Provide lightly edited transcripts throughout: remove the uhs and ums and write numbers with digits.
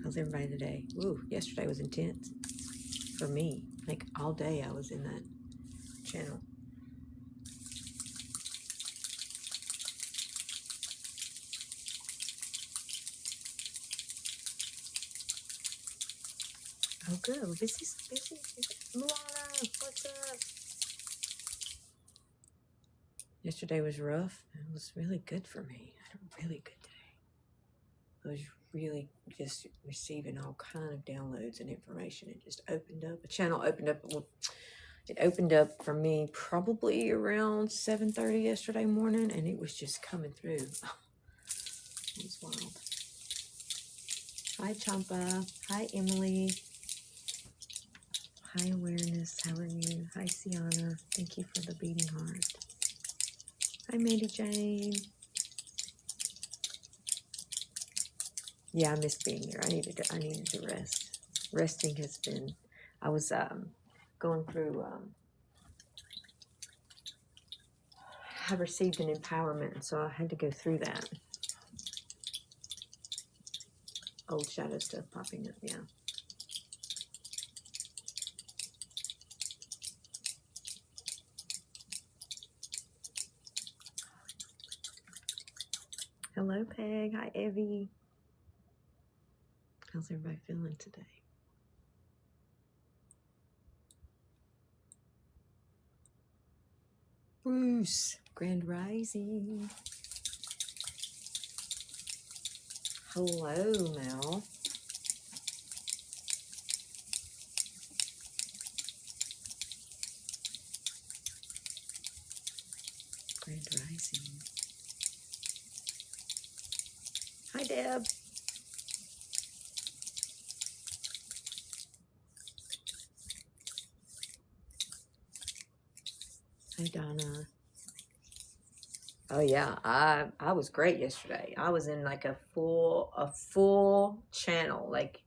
How's everybody today? Ooh, yesterday was intense for me. Like all day I was in that channel. Oh, good. Busy. Luana, what's up? Yesterday was rough. It was really good for me. I had a really good day. I was really just receiving all kind of downloads and information. It just opened up. The channel opened up. Well, it opened up for me probably around 7:30 yesterday morning, and it was just coming through. It was wild. Hi, Champa. Hi, Emily. Hi, Awareness. How are you? Hi, Sienna. Thank you for the beating heart. Hi, Mandy Jane. Yeah, I miss being here. I needed to rest. Resting has been. I was going through. I received an empowerment, so I had to go through that. Old shadow stuff popping up. Yeah. Hello, Peg. Hi, Evie. How's everybody feeling today? Bruce, Grand Rising. Hello, Mel. Grand Rising. Hi, Deb. Hi, Donna. Oh yeah, I was great yesterday. I was in like a full channel. Like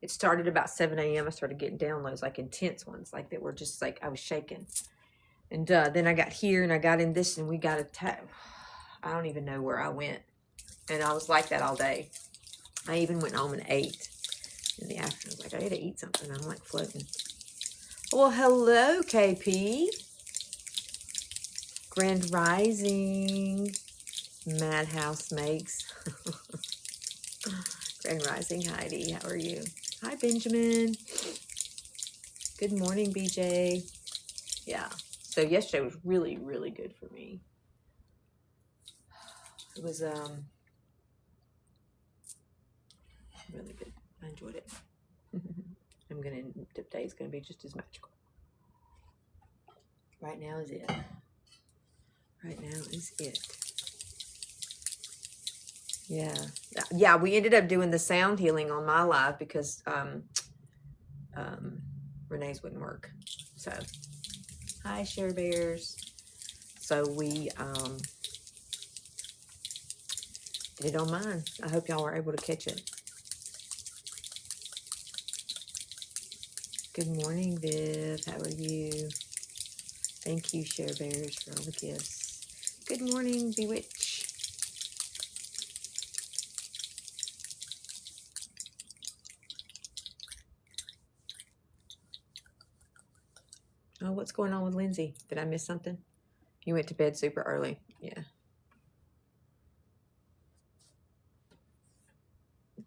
it started about 7 a.m. I started getting downloads, like intense ones, like that were just like I was shaking. And then I got here and I got in this and we got attacked. I don't even know where I went. And I was like that all day. I even went home and ate in the afternoon. I was like, I gotta eat something. I'm like floating. Well, hello, KP. Grand Rising. Madhouse makes. Grand Rising, Heidi. How are you? Hi, Benjamin. Good morning, BJ. Yeah. So yesterday was really, really good for me. It was really good. I enjoyed it. Today's gonna be just as magical. Right now is it. Right now is it. Yeah, we ended up doing the sound healing on my live because Renee's wouldn't work. So hi, Share Bears. So we did it on mine. I hope y'all were able to catch it. Good morning, Viv. How are you? Thank you, Share Bears, for all the gifts. Good morning, Bewitch. Oh, what's going on with Lindsay? Did I miss something? You went to bed super early. Yeah.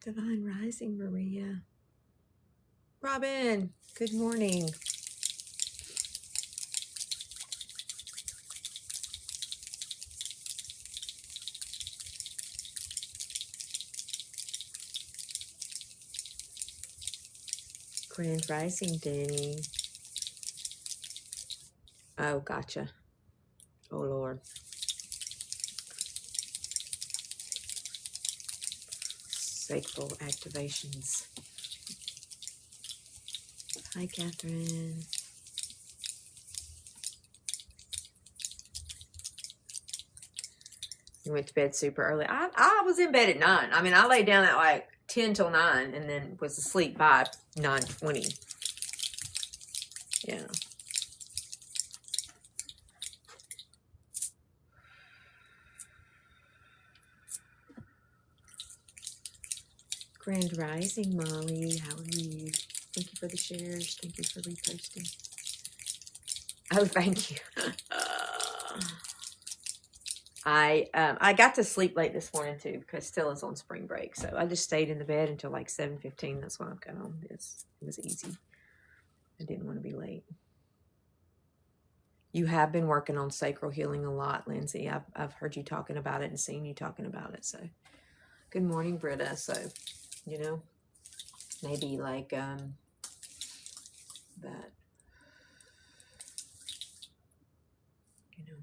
Divine Rising, Maria. Robin, good morning. Grand Rising, Danny. Oh, gotcha. Oh, Lord. sacral activations. Hi, Catherine. You went to bed super early. I was in bed at 9. I mean, I laid down at like 10 till 9 and then was asleep by 9:20. Yeah. Grand Rising, Molly. How are you? Thank you for the shares. Thank you for reposting. Oh, thank you. I got to sleep late this morning too because Stella's on spring break, so I just stayed in the bed until like 7:15. That's why I've got on this. It was easy. I didn't want to be late. You have been working on sacral healing a lot, Lindsay. I've heard you talking about it and seen you talking about it. So, good morning, Britta. So, you know, maybe like that. You know.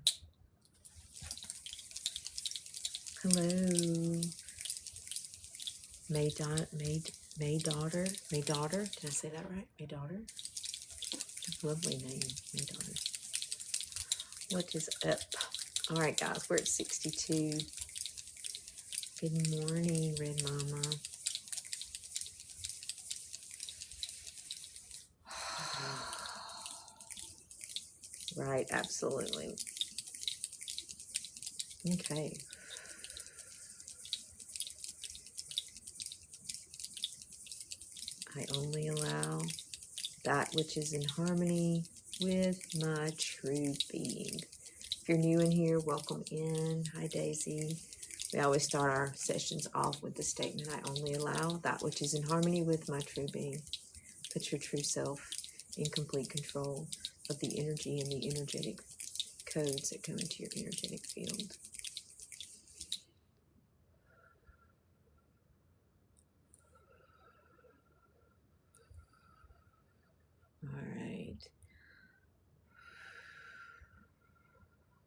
Hello, May daughter. Did I say that right? May daughter. Lovely name, May daughter. What is up? All right, guys, we're at 62. Good morning, Red Mama. Right, absolutely. Okay. I only allow that which is in harmony with my true being. If you're new in here, welcome in. Hi, Daisy. We always start our sessions off with the statement, I only allow that which is in harmony with my true being. Put your true self in complete control of the energy and the energetic codes that come into your energetic field. All right.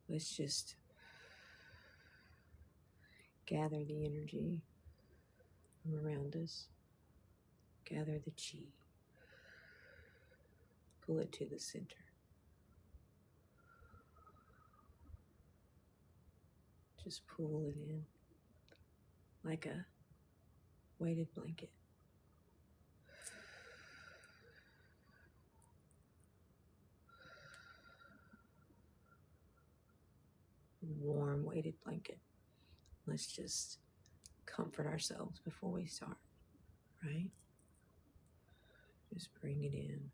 Let's just gather the energy from around us. Gather the chi. Pull it to the center. Just pull it in like a weighted blanket. Warm weighted blanket. Let's just comfort ourselves before we start, right? Just bring it in.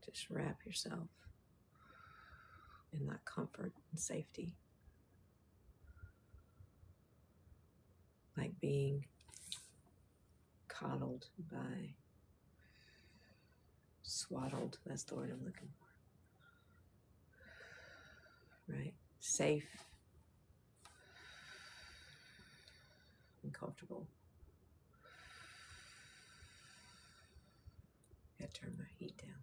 Just wrap yourself in that comfort and safety. Like being coddled by, swaddled, that's the word I'm looking for. Right? Safe and comfortable. Gotta turn my heat down.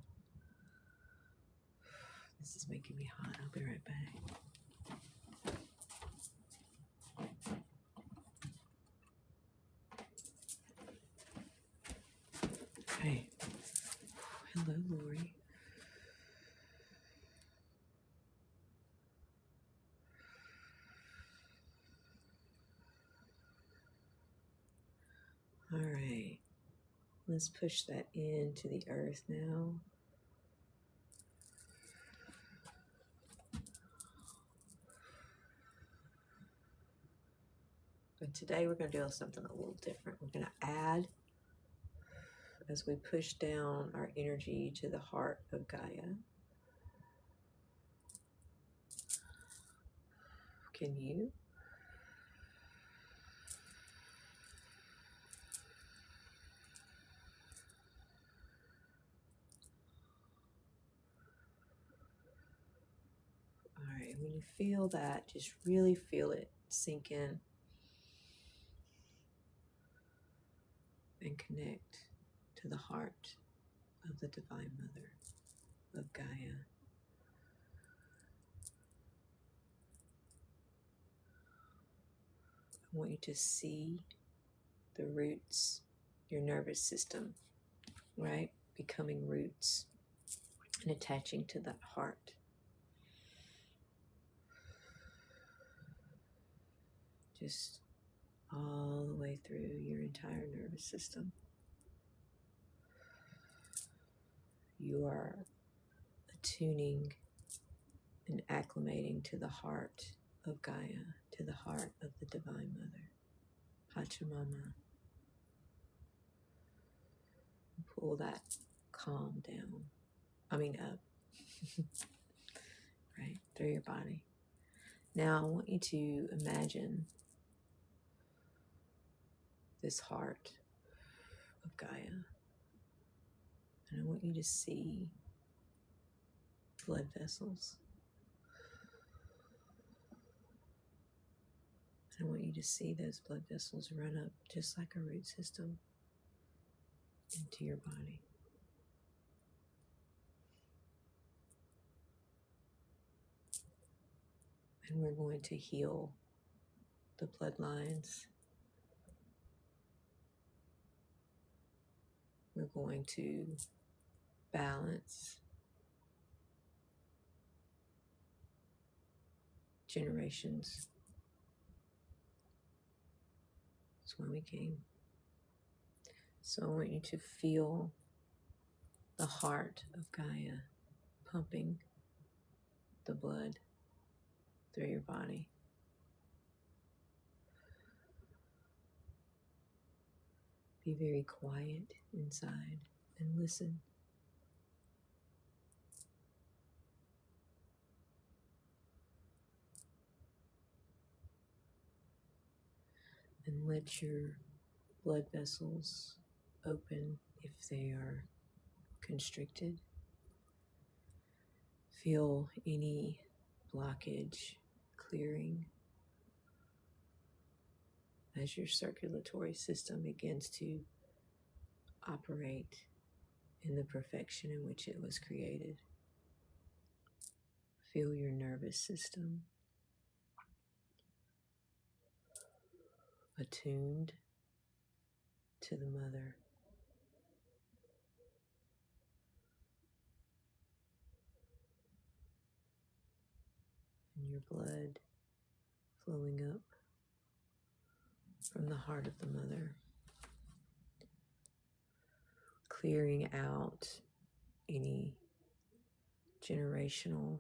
This is making me hot. I'll be right back. Okay. Hello, Lori. All right. Let's push that into the earth now. But today we're going to do something a little different. We're going to add, as we push down our energy to the heart of Gaia. Can you? All right, when you feel that, just really feel it sink in and connect to the heart of the Divine Mother of Gaia. I want you to see the roots, your nervous system, right? Becoming roots and attaching to that heart. Just all the way through your entire nervous system. You are attuning and acclimating to the heart of Gaia, to the heart of the Divine Mother, Pachamama. Pull that calm down. Up, right, through your body. Now I want you to imagine this heart of Gaia. And I want you to see blood vessels. And I want you to see those blood vessels run up just like a root system into your body. And we're going to heal the bloodlines. We're going to balance generations. That's why we came. So I want you to feel the heart of Gaia pumping the blood through your body. Be very quiet inside and listen. And let your blood vessels open if they are constricted. Feel any blockage clearing as your circulatory system begins to operate in the perfection in which it was created. Feel your nervous system attuned to the mother. And your blood flowing up from the heart of the mother, clearing out any generational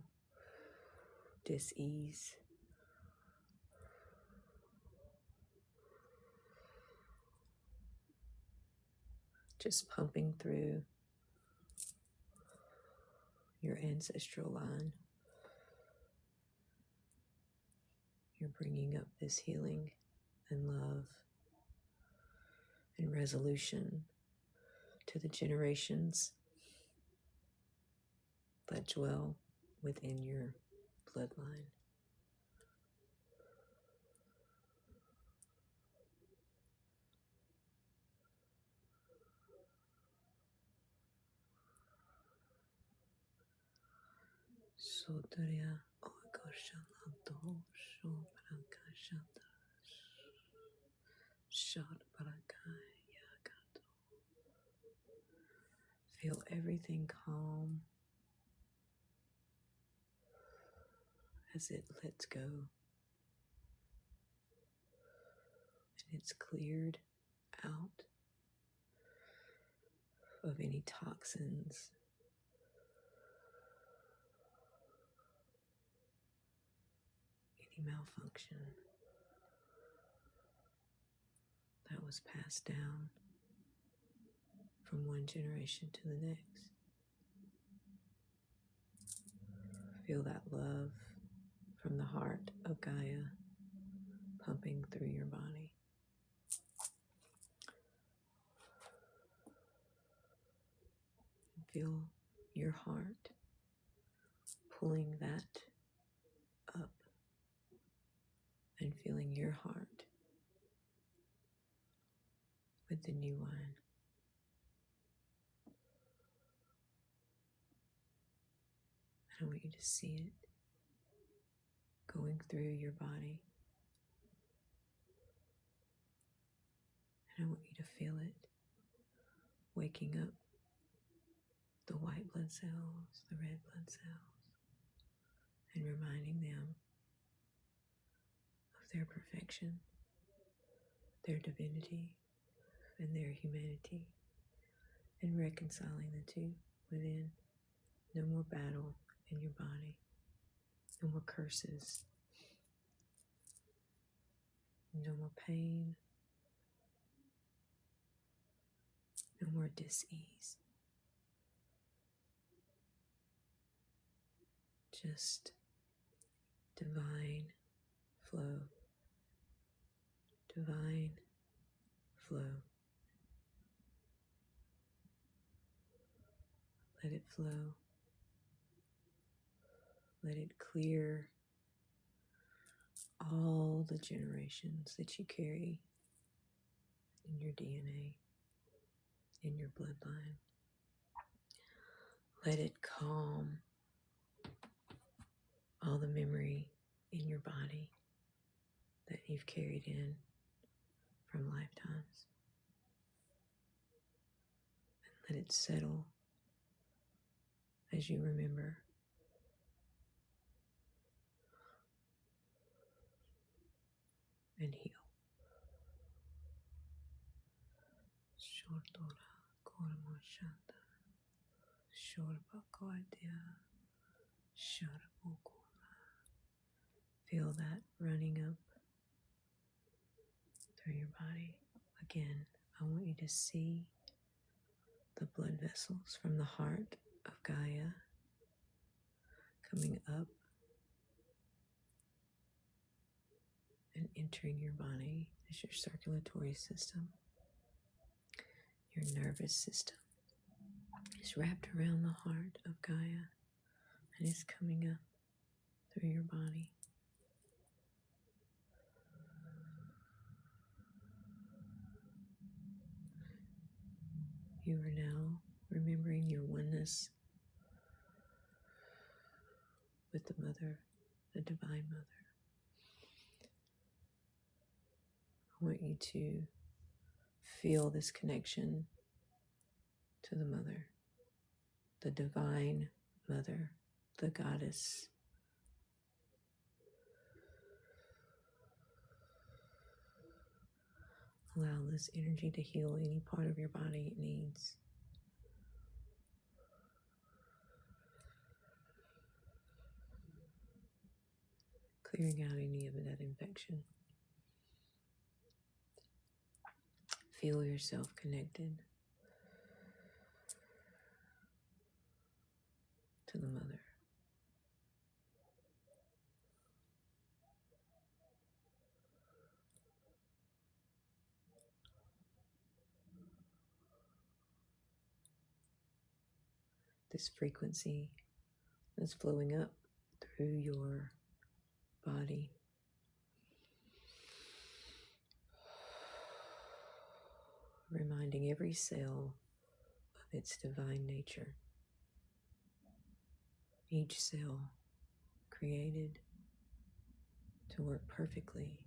dis-ease. Just pumping through your ancestral line. You're bringing up this healing and love and resolution to the generations that dwell within your bloodline. Sotaria Okashananto Shoprakashata Shatparakaya Gato. Feel everything calm as it lets go and it's cleared out of any toxins, any malfunction that was passed down from one generation to the next. Feel that love from the heart of Gaia pumping through your body. Feel your heart pulling that up and filling your heart with the new wine. I want you to see it going through your body, And I want you to feel it waking up the white blood cells, the red blood cells, and reminding them of their perfection, their divinity, and their humanity, and reconciling the two within. No more battle in your body, no more curses, no more pain, no more dis-ease. Just divine flow, divine flow. Let it flow. Let it clear all the generations that you carry in your DNA, in your bloodline. Let it calm all the memory in your body that you've carried in from lifetimes. And let it settle as you remember. And heal. Feel that running up through your body. Again, I want you to see the blood vessels from the heart of Gaia coming up and entering your body as your circulatory system. Your nervous system is wrapped around the heart of Gaia and is coming up through your body. You are now remembering your oneness with the Mother, the Divine Mother. I want you to feel this connection to the Mother, the Divine Mother, the Goddess. Allow this energy to heal any part of your body it needs. Clearing out any of that infection. Feel yourself connected to the Mother. This frequency is flowing up through your body. Reminding every cell of its divine nature. Each cell created to work perfectly,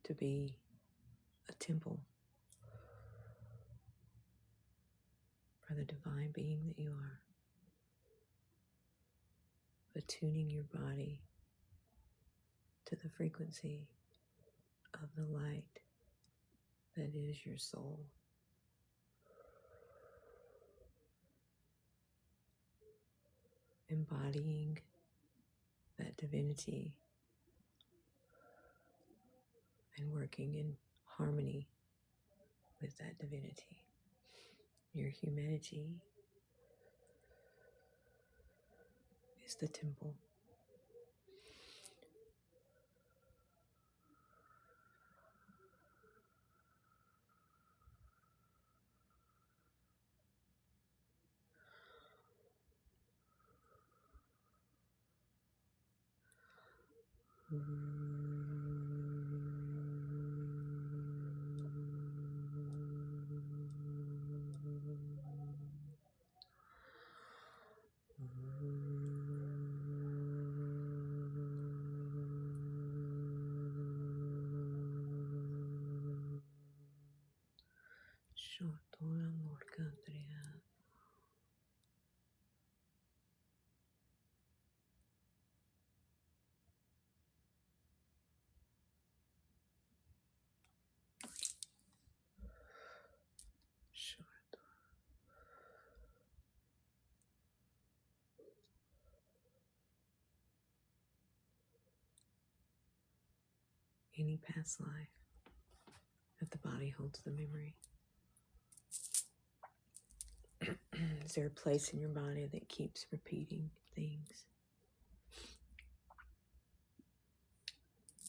to be a temple for the divine being that you are. Attuning your body to the frequency of the light that is your soul. Embodying that divinity and working in harmony with that divinity. Your humanity is the temple. Any past life, if the body holds the memory. Is there a place in your body that keeps repeating things?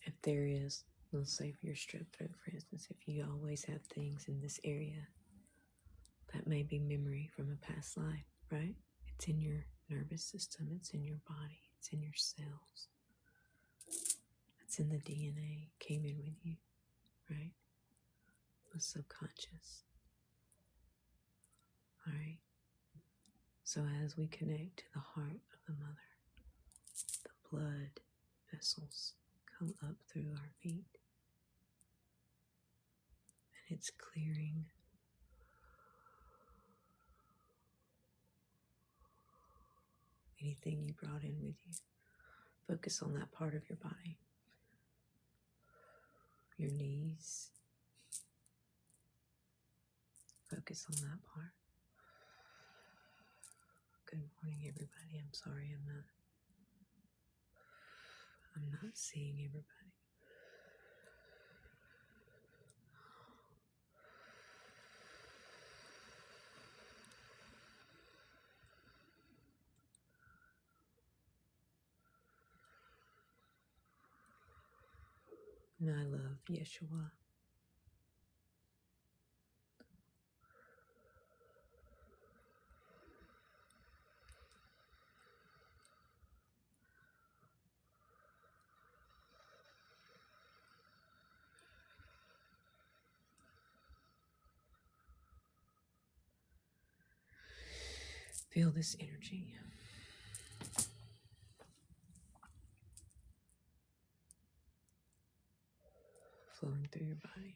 If there is, let's say for your strep throat, for instance, if you always have things in this area, that may be memory from a past life, right? It's in your nervous system, it's in your body, it's in your cells. It's in the DNA, came in with you, right? It was subconscious. All right. So as we connect to the heart of the mother, the blood vessels come up through our feet. And it's clearing anything you brought in with you. Focus on that part of your body. Your knees. Focus on that part. Good morning, everybody. I'm sorry I'm not seeing everybody. And I love Yeshua. Feel this energy flowing through your body.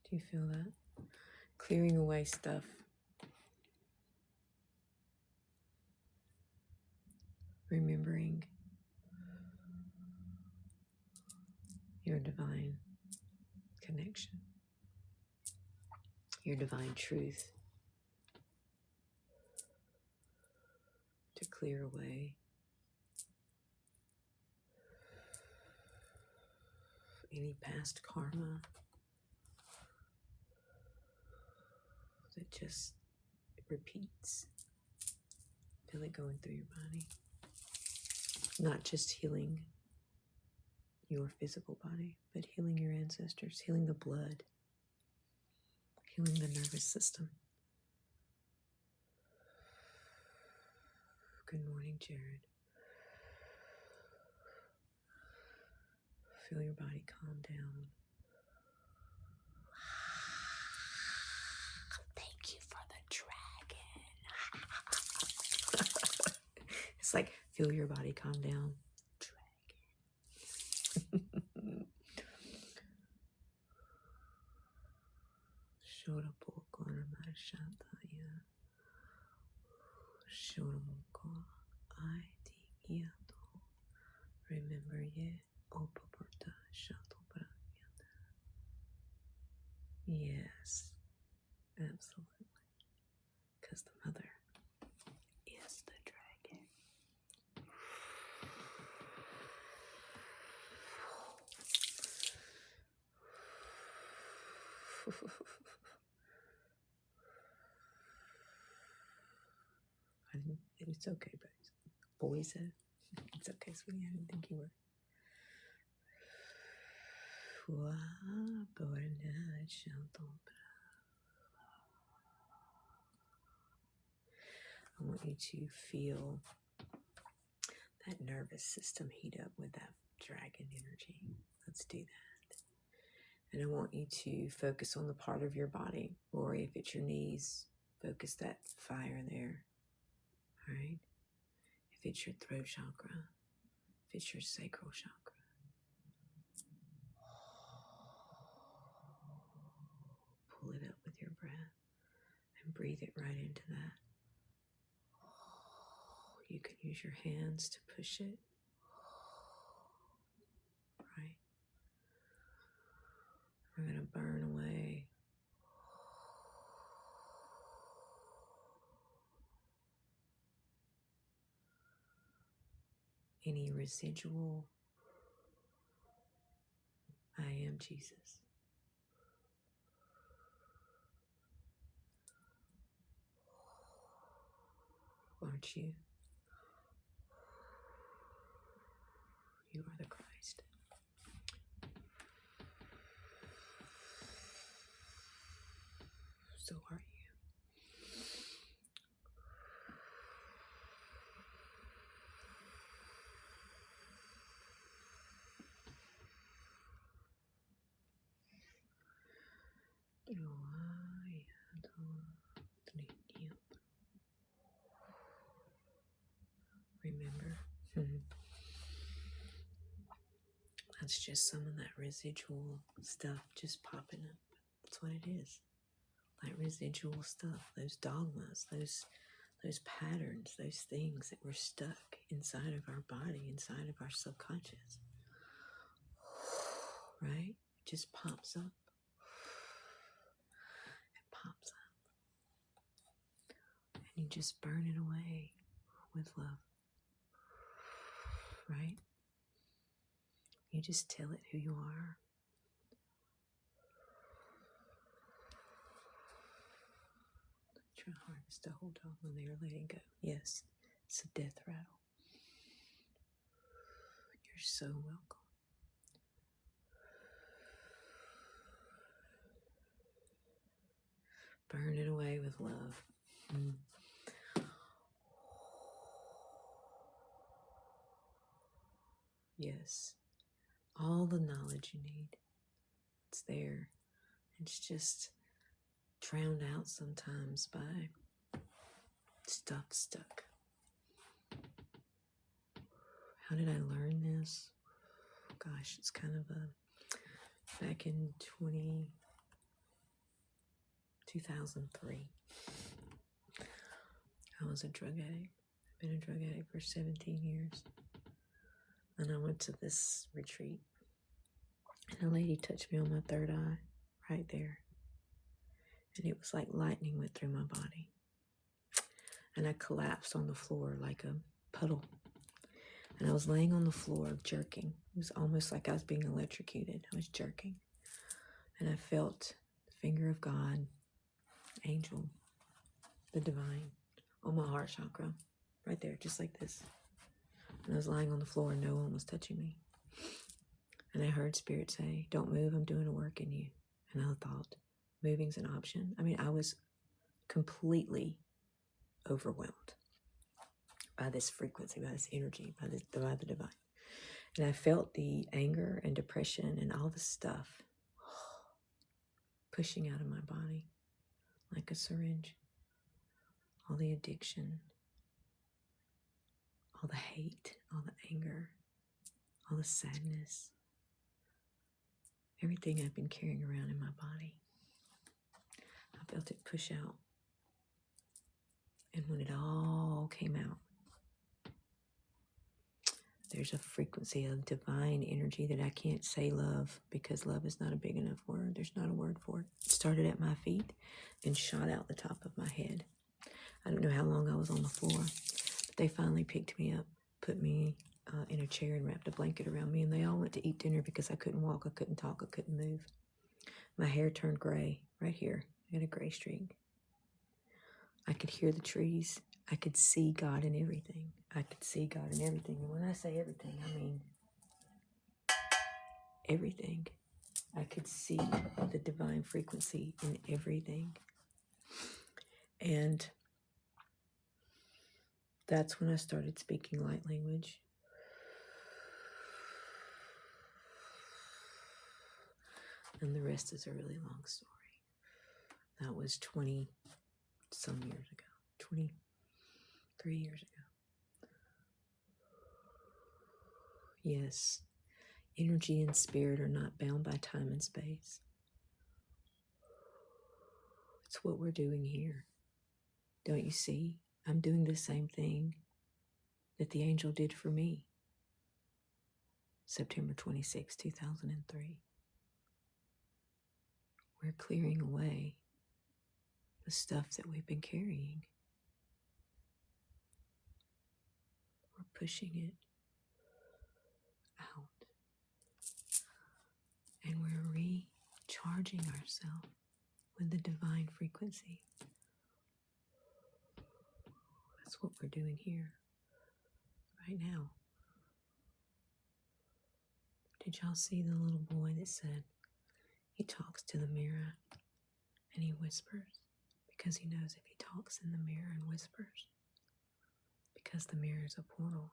Do you feel that? Clearing away stuff. Remembering your divine connection, your divine truth, to clear away any past karma that just repeats. Feel it going through your body. Not just healing your physical body, but healing your ancestors, healing the blood, healing the nervous system. Good morning, Jared. Feel your body calm down. Thank you for the dragon. It's like, feel your body calm down. Dragon. Shorapoko Ramashantaya. Shoramoko Aidiyato. Remember ye Opaporta Shatobranyata. Yes, absolutely. Because the mother is the dragon. It's okay, boys. It's okay, sweetie. I didn't think you were. I want you to feel that nervous system heat up with that dragon energy. Let's do that. And I want you to focus on the part of your body. Lori, if it's your knees, focus that fire there. All right? If it's your throat chakra, if it's your sacral chakra, pull it up with your breath and breathe it right into that. You can use your hands to push it. Right? We're going to burn away any residual I am Jesus. Aren't you? You are the Christ. So are you. Remember, that's just some of that residual stuff just popping up. That's what it is. That residual stuff, those dogmas, those patterns, those things that were stuck inside of our body, inside of our subconscious. Right? It just pops up. It pops up. And you just burn it away with love. Right? You just tell it who you are. Try hardest to hold on when they are letting go. Yes, it's a death rattle. You're so welcome. Burn it away with love. Yes, all the knowledge you need, it's there. It's just drowned out sometimes by stuff stuck. How did I learn this? Gosh, it's kind of back in 2003. I was a drug addict. I've been a drug addict for 17 years. And I went to this retreat. And a lady touched me on my third eye, right there. And it was like lightning went through my body. And I collapsed on the floor like a puddle. And I was laying on the floor jerking. It was almost like I was being electrocuted. I was jerking. And I felt the finger of God, angel, the divine, on my heart chakra, right there, just like this. And I was lying on the floor and no one was touching me. And I heard Spirit say, don't move, I'm doing a work in you. And I thought, moving's an option. I mean, I was completely overwhelmed by this frequency, by this energy, by the divine. And I felt the anger and depression and all the stuff pushing out of my body like a syringe. All the addiction, all the hate, all the anger, all the sadness, everything I've been carrying around in my body. I felt it push out. And when it all came out, there's a frequency of divine energy that I can't say love because love is not a big enough word. There's not a word for it. It started at my feet and shot out the top of my head. I don't know how long I was on the floor, but they finally picked me up, put me in a chair and wrapped a blanket around me, and they all went to eat dinner because I couldn't walk, I couldn't talk, I couldn't move. My hair turned gray right here. I had a gray streak. I could hear the trees. I could see God in everything. I could see God in everything. And when I say everything, I mean everything. I could see the divine frequency in everything. And that's when I started speaking light language. And the rest is a really long story. That was 20 some years ago, 23 years ago. Yes, energy and spirit are not bound by time and space. It's what we're doing here. Don't you see? I'm doing the same thing that the angel did for me. September 26, 2003. We're clearing away the stuff that we've been carrying. We're pushing it out. And we're recharging ourselves with the divine frequency. That's what we're doing here, right now. Did y'all see the little boy that said he talks to the mirror and he whispers? Because he knows if he talks in the mirror and whispers, because the mirror is a portal,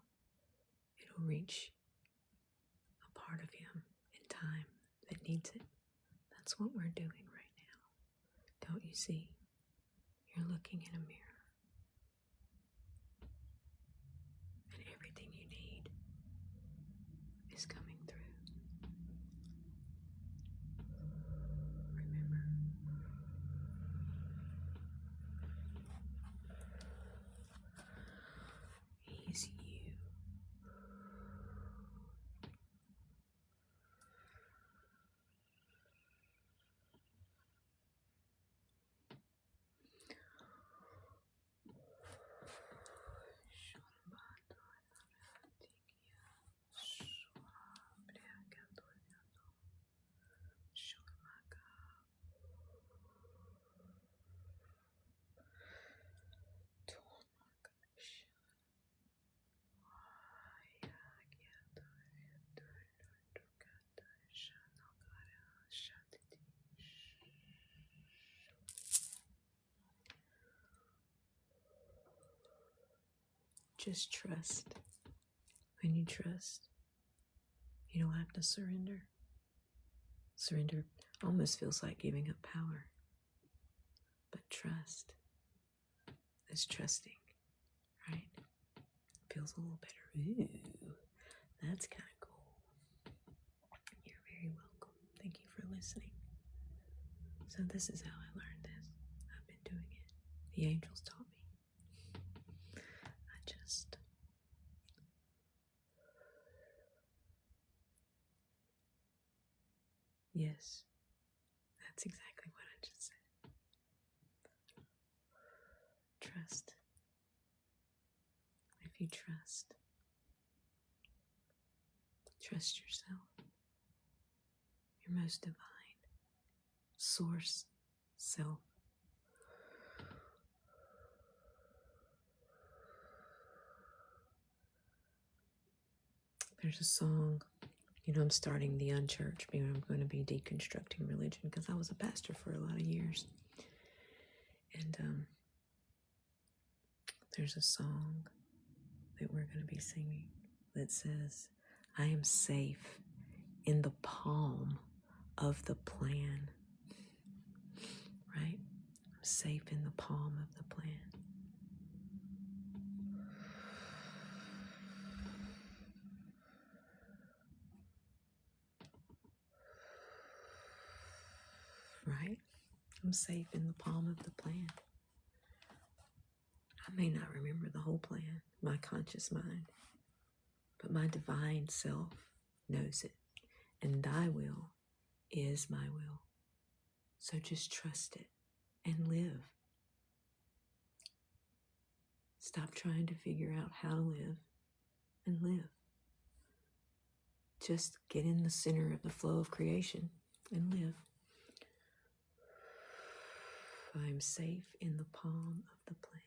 it'll reach a part of him in time that needs it. That's what we're doing right now. Don't you see? You're looking in a mirror. And everything you need is coming through. Remember. He's you. Just trust. When you trust, you don't have to surrender. Surrender almost feels like giving up power. But trust is trusting, right? Feels a little better. Ooh, that's kind of cool. You're very welcome. Thank you for listening. So this is how I learned this. I've been doing it. The angels taught me. Yes, that's exactly what I just said. Trust. If you trust yourself, your most divine source self. There's a song, I'm starting the unchurched, I'm going to be deconstructing religion because I was a pastor for a lot of years. And there's a song that we're going to be singing that says, I am safe in the palm of the plan. Right? I'm safe in the palm of the plan. Right? I'm safe in the palm of the plan. I may not remember the whole plan, my conscious mind, but my divine self knows it. And thy will is my will. So just trust it and live. Stop trying to figure out how to live and live. Just get in the center of the flow of creation and live. I'm safe in the palm of the plan.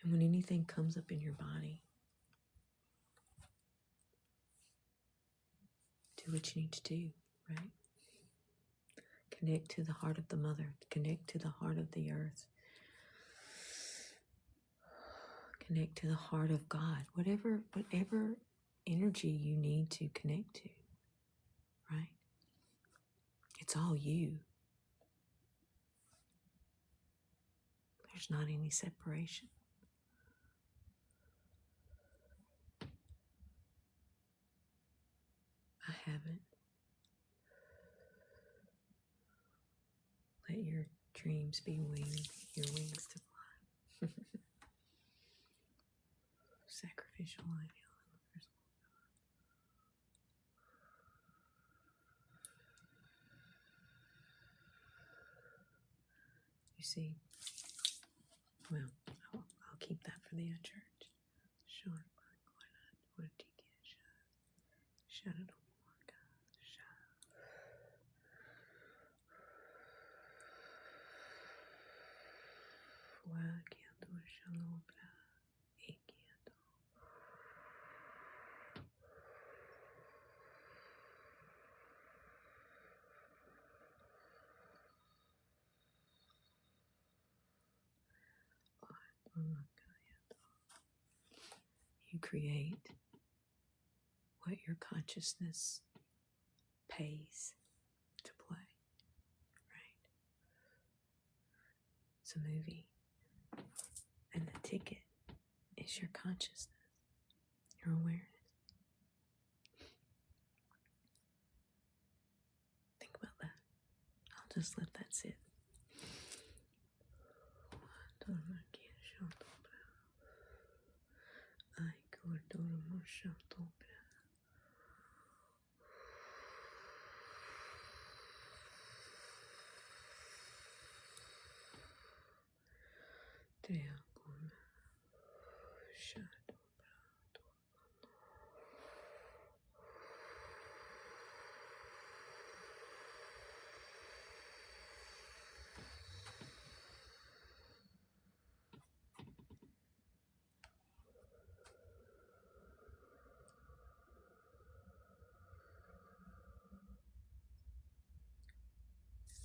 And when anything comes up in your body, do what you need to do, right? Connect to the heart of the mother. Connect to the heart of the earth. Connect to the heart of God. Whatever energy you need to connect to, right? It's all you. There's not any separation. I haven't. Let your dreams be wings, your wings to fly. Sacrificial ideal. You see, well, I'll keep that for the church. Sure. What did you get? Shut it up. You create what your consciousness pays to play, right? It's a movie, and the ticket is your consciousness, your awareness. Think about that. I'll just let that sit.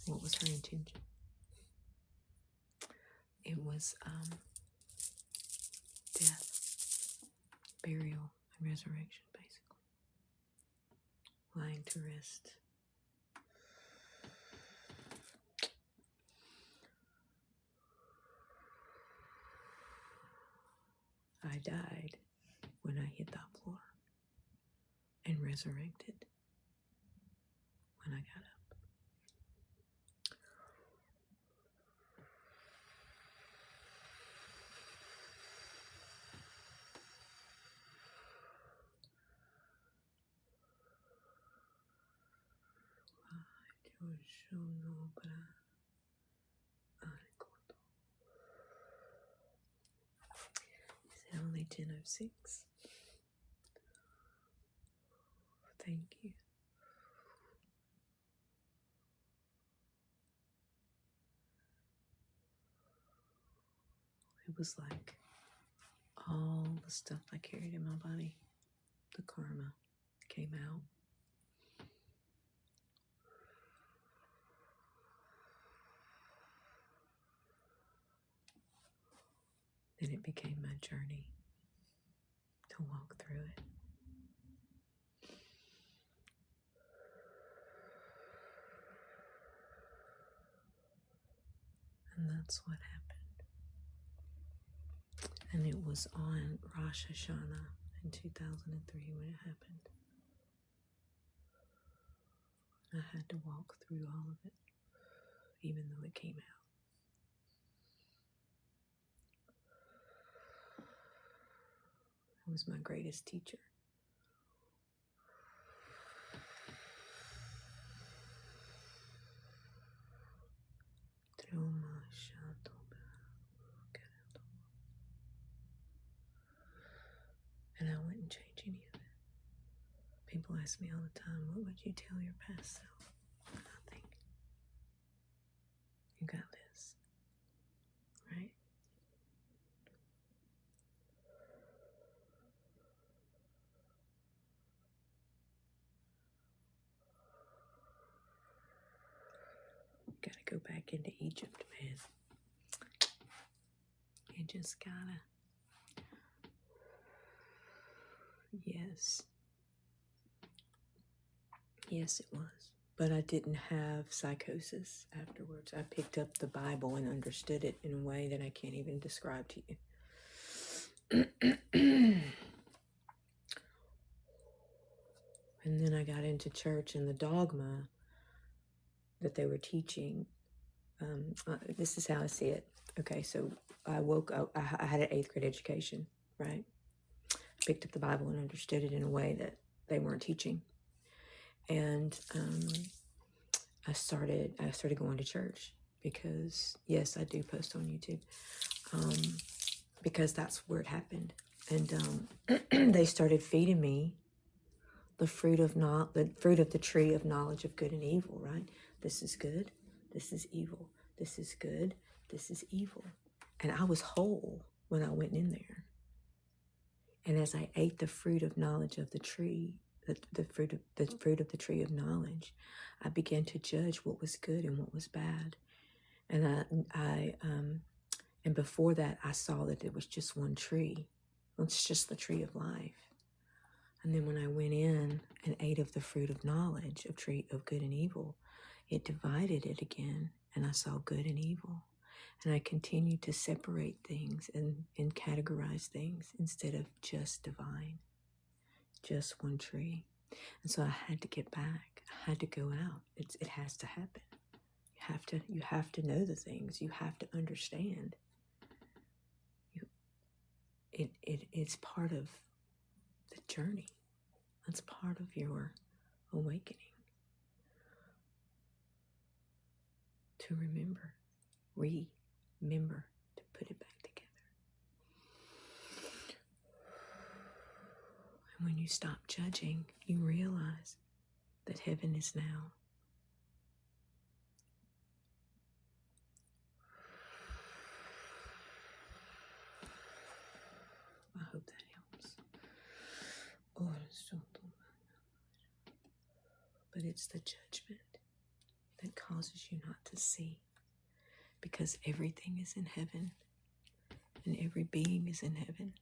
What was her intention? It was death, burial, and resurrection, basically. Lying to rest. I died when I hit that floor and resurrected when I got up. Is it only 10:06? Thank you. It was like all the stuff I carried in my body, the karma came out. Then it became my journey to walk through it. And that's what happened. And it was on Rosh Hashanah in 2003 when it happened. I had to walk through all of it, even though it came out. It was my greatest teacher. And I wouldn't change any of it. People ask me all the time, what would you tell your past self? Nothing. You got this. Right? You gotta go back into Egypt, man. You just gotta. Yes. Yes, it was. But I didn't have psychosis afterwards. I picked up the Bible and understood it in a way that I can't even describe to you. And then I got into church, and the dogma that they were teaching, this is how I see it. Okay, so I woke up, I had an 8th grade education, right? Picked up the Bible and understood it in a way that they weren't teaching. And I started going to church because, yes, I do post on YouTube, because that's where it happened. And they started feeding me the fruit of the tree of knowledge of good and evil, right? This is good, this is evil, this is good, this is evil. And I was whole when I went in there. And as I ate the fruit of knowledge of the tree, the fruit of the tree of knowledge, I began to judge what was good and what was bad. And and before that, I saw that there was just one tree. It's just the tree of life. And then when I went in and ate of the fruit of knowledge, of tree of good and evil, it divided it again, and I saw good and evil. And I continued to separate things and categorize things instead of just divine, just one tree. And so I had to get back. I had to go out. It has to happen. You have to know the things. You have to understand. It's part of the journey. That's part of your awakening. To remember, to put it back together. And when you stop judging, you realize that heaven is now. I hope that helps. But it's the judgment that causes you not to see, because everything is in heaven and every being is in heaven.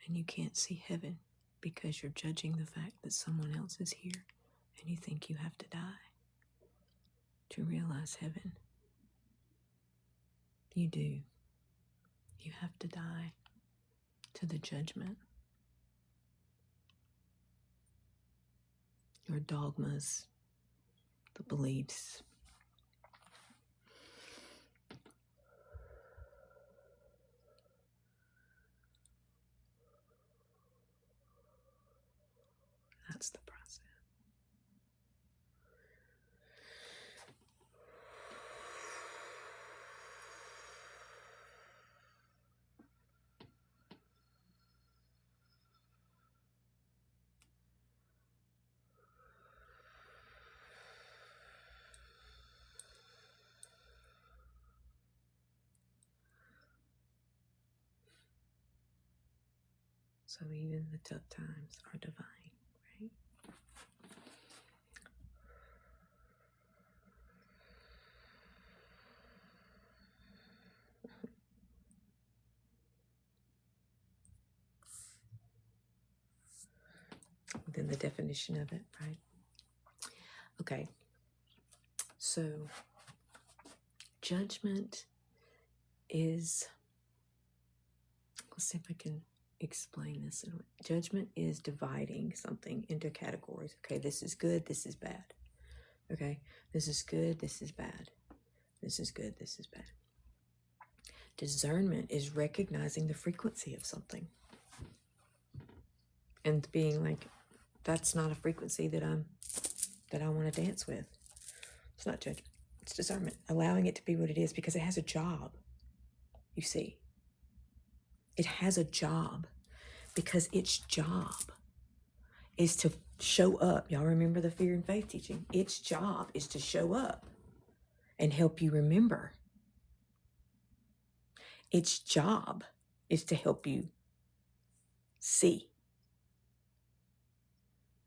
And you can't see heaven because you're judging the fact that someone else is here and you think you have to die to realize heaven. You do. You have to die to the judgment. Your dogmas, the beliefs. That's the process. So even the tough times are divine, right? Within the definition of it, right? Okay. So judgment is, let's see if I can explain this. Judgment is dividing something into categories. Okay, this is good, this is bad. Okay, this is good, this is bad. This is good, this is bad. Discernment is recognizing the frequency of something and being like, that's not a frequency that I want to dance with. It's not judgment, it's discernment, allowing it to be what it is, because it has a job. You see, it has a job, because its job is to show up. Y'all remember the fear and faith teaching? Its job is to show up and help you remember. Its job is to help you see.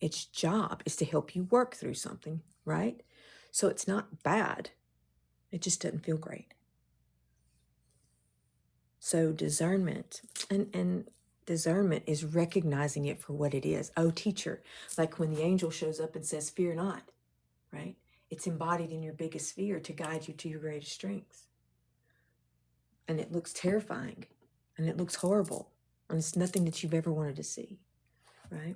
Its job is to help you work through something, right? So it's not bad. It just doesn't feel great. So discernment, and Discernment is recognizing it for what it is. Oh, teacher, like when the angel shows up and says, fear not, right? It's embodied in your biggest fear to guide you to your greatest strengths. And it looks terrifying and it looks horrible. And it's nothing that you've ever wanted to see, right?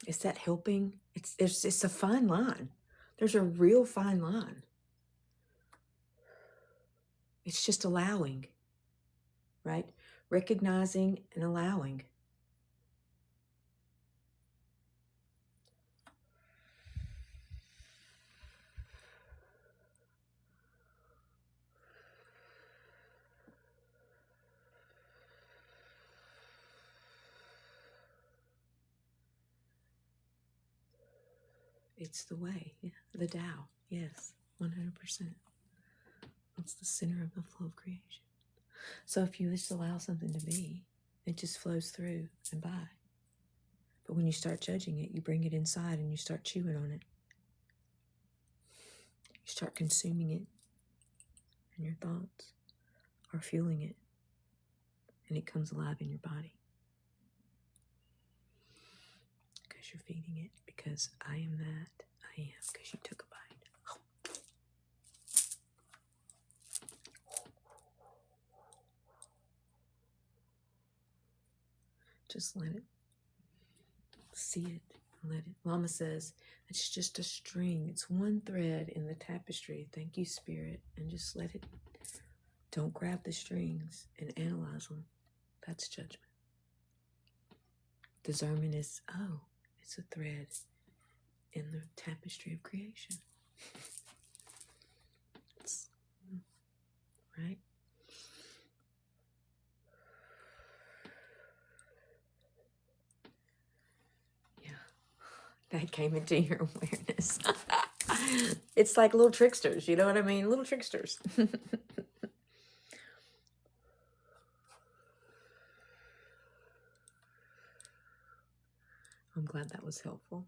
Is that helping? It's a fine line. There's a real fine line. It's just allowing, right? Recognizing and allowing. It's the way, yeah. The Tao, yes, 100%. It's the center of the flow of creation. So if you just allow something to be, it just flows through and by. But when you start judging it, you bring it inside and you start chewing on it. You start consuming it, and your thoughts are fueling it, and it comes alive in your body. Because you're feeding it, because I am that, I am, because you took a bite. Just let it, see it, let it. Mama says, it's just a string. It's one thread in the tapestry. Thank you, Spirit. And just let it. Don't grab the strings and analyze them. That's judgment. Discernment is, oh, it's a thread in the tapestry of creation. Right? Yeah. That came into your awareness. It's like little tricksters, you know what I mean? Little tricksters. I'm glad that was helpful.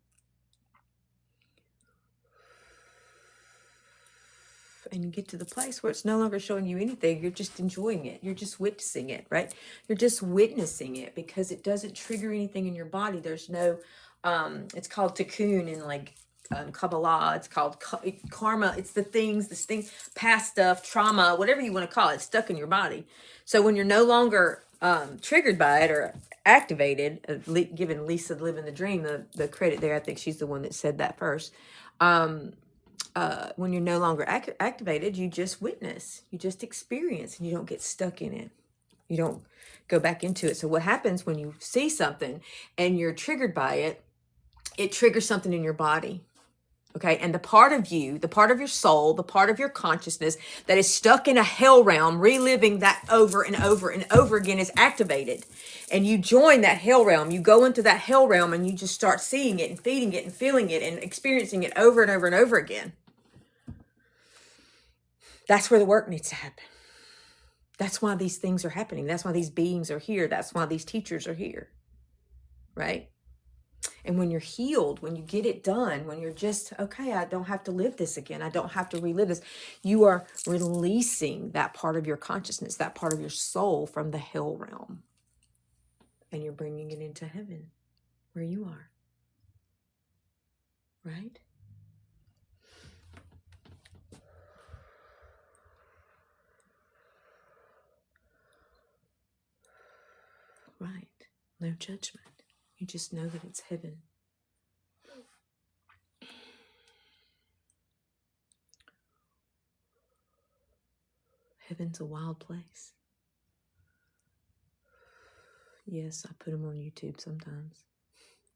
And you get to the place where it's no longer showing you anything. You're just enjoying it. You're just witnessing it, right? You're just witnessing it because it doesn't trigger anything in your body. There's no, it's called tikkun in like Kabbalah. It's called karma. It's the things, this thing, past stuff, trauma, whatever you want to call it, stuck in your body. So when you're no longer triggered by it or activated, giving Lisa living the dream the credit there. I think she's the one that said that first. When you're no longer activated, you just witness, you just experience, and you don't get stuck in it. You don't go back into it. So what happens when you see something and you're triggered by it, it triggers something in your body. Okay. And the part of you, the part of your soul, the part of your consciousness that is stuck in a hell realm, reliving that over and over and over again is activated. And you join that hell realm. You go into that hell realm and you just start seeing it and feeding it and feeling it and experiencing it over and over and over again. That's where the work needs to happen. That's why these things are happening. That's why these beings are here. That's why these teachers are here. Right? And when you're healed, when you get it done, when you're just, okay, I don't have to live this again. I don't have to relive this. You are releasing that part of your consciousness, that part of your soul from the hell realm. And you're bringing it into heaven where you are. Right? Right. No judgment. You just know that it's heaven. Heaven's a wild place. Yes, I put them on YouTube sometimes.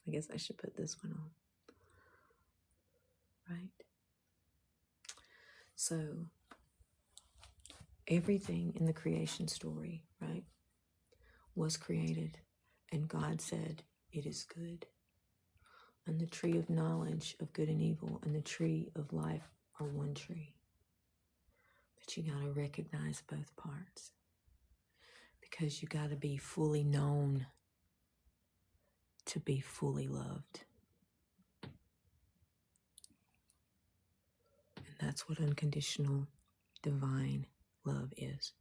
I guess I should put this one on. Right? So, everything in the creation story, right, was created, and God said, it is good. And the tree of knowledge of good and evil and the tree of life are one tree. But you got to recognize both parts. Because you got to be fully known to be fully loved. And that's what unconditional divine love is.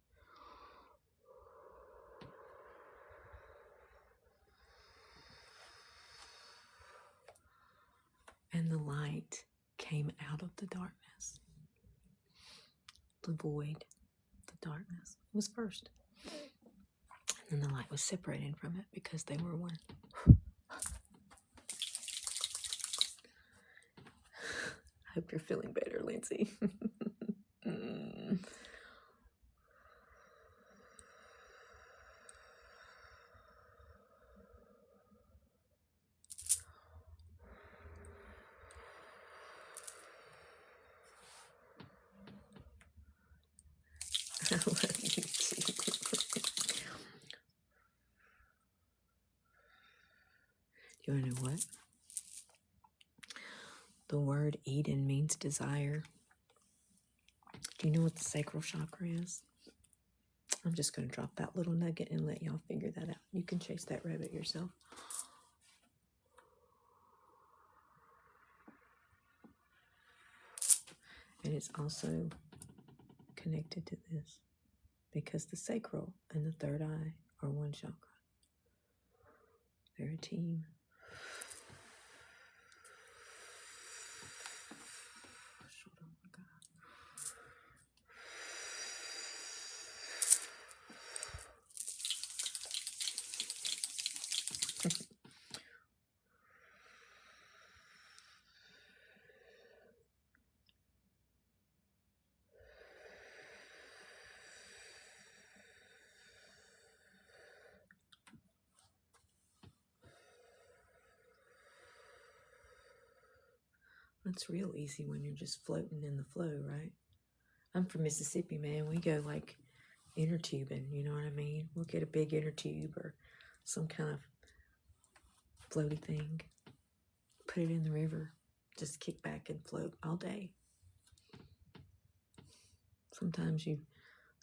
and the light came out of the darkness. The void, the darkness was first. And the light was separated from it because they were one. I hope you're feeling better, Lindsay. I love you too. You want to know what? The word Eden means desire. Do you know what the sacral chakra is? I'm just going to drop that little nugget and let y'all figure that out. You can chase that rabbit yourself. And it's also connected to this because the sacral and the third eye are one chakra. They're a team. It's real easy when you're just floating in the flow, right? I'm from Mississippi, man. We go like inner tubing, you know what I mean? We'll get a big inner tube or some kind of floaty thing, put it in the river, just kick back and float all day. Sometimes the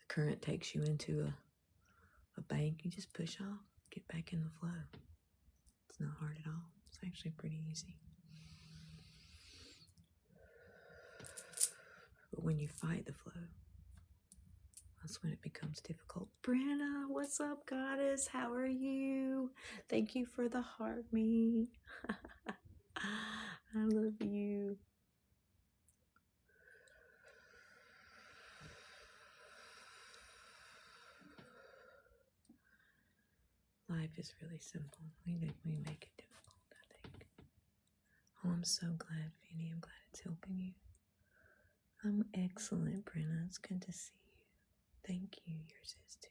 current takes you into a bank. You just push off, get back in the flow. It's not hard at all. It's actually pretty easy. But when you fight the flow, that's when it becomes difficult. Brenna, what's up, goddess? How are you? Thank you for the heart, me. I love you. Life is really simple. We make it difficult, I think. Oh, I'm so glad, Vinny. I'm glad it's helping you. I'm excellent, Brenna. It's good to see you. Thank you. Yours is too.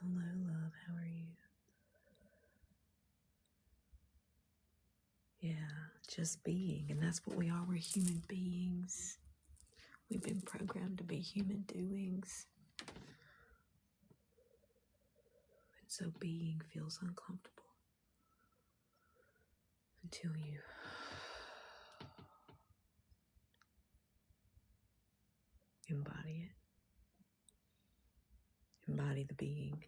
Hello, love. How are you? Yeah, just being. And that's what we are. We're human beings. We've been programmed to be human doings. And so being feels uncomfortable until you embody it. Embody the being.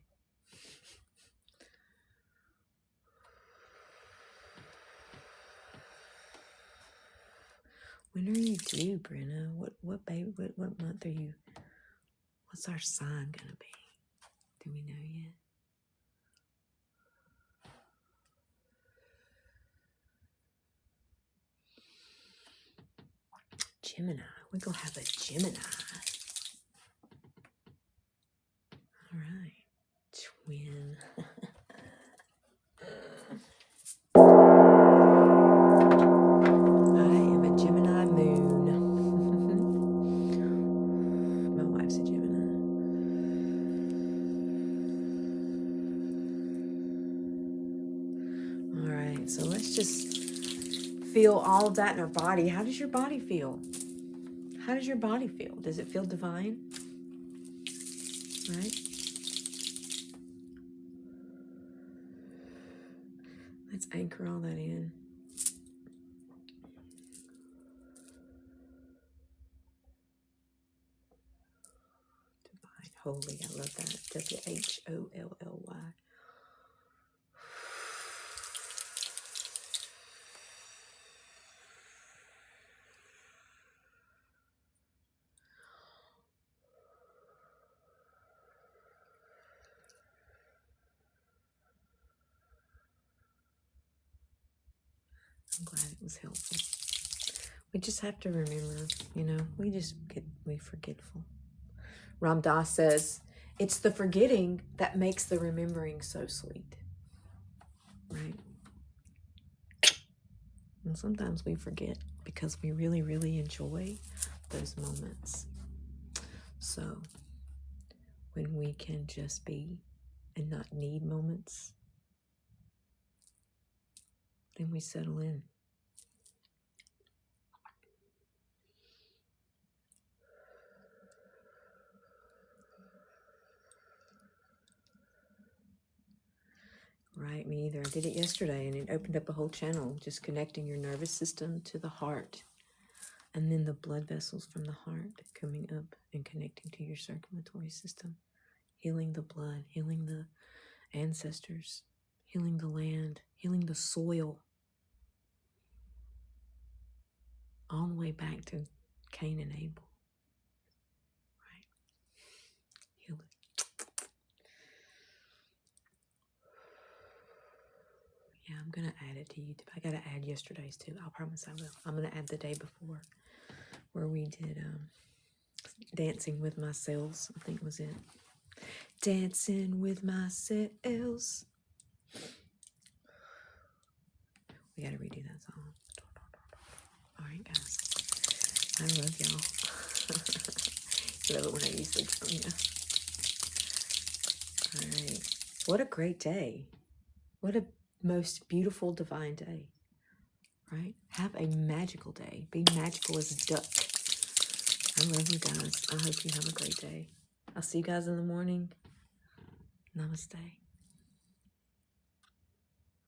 When are you due, Brenna? What month are you? What's our sign gonna be? Do we know yet? Gemini. We're gonna have a Gemini. All right, twin. I am a Gemini moon. My wife's a Gemini. All right, so let's just feel all of that in our body. How does your body feel? How does your body feel? Does it feel divine? Right? Let's anchor all that in. Divine, holy, I love that. W-H-O-L-L-Y. I'm glad it was helpful. We just have to remember, you know, we forgetful. Ram Dass says, it's the forgetting that makes the remembering so sweet. Right? And sometimes we forget because we really, really enjoy those moments. So when we can just be and not need moments, then we settle in. Right, me either. I did it yesterday and it opened up a whole channel, just connecting your nervous system to the heart. And then the blood vessels from the heart coming up and connecting to your circulatory system. Healing the blood, healing the ancestors, healing the land, healing the soil. All the way back to Cain and Abel. Right? Heal it. Yeah, I'm going to add it to YouTube. I got to add yesterday's too. I promise I will. I'm going to add the day before where we did dancing with my cells. I think was it. Dancing with my cells. We got to redo that song. All right, guys. I love y'all. I love it when I use the drum, yeah. All right. What a great day. What a most beautiful divine day. Right? Have a magical day. Be magical as a duck. I love you guys. I hope you have a great day. I'll see you guys in the morning. Namaste.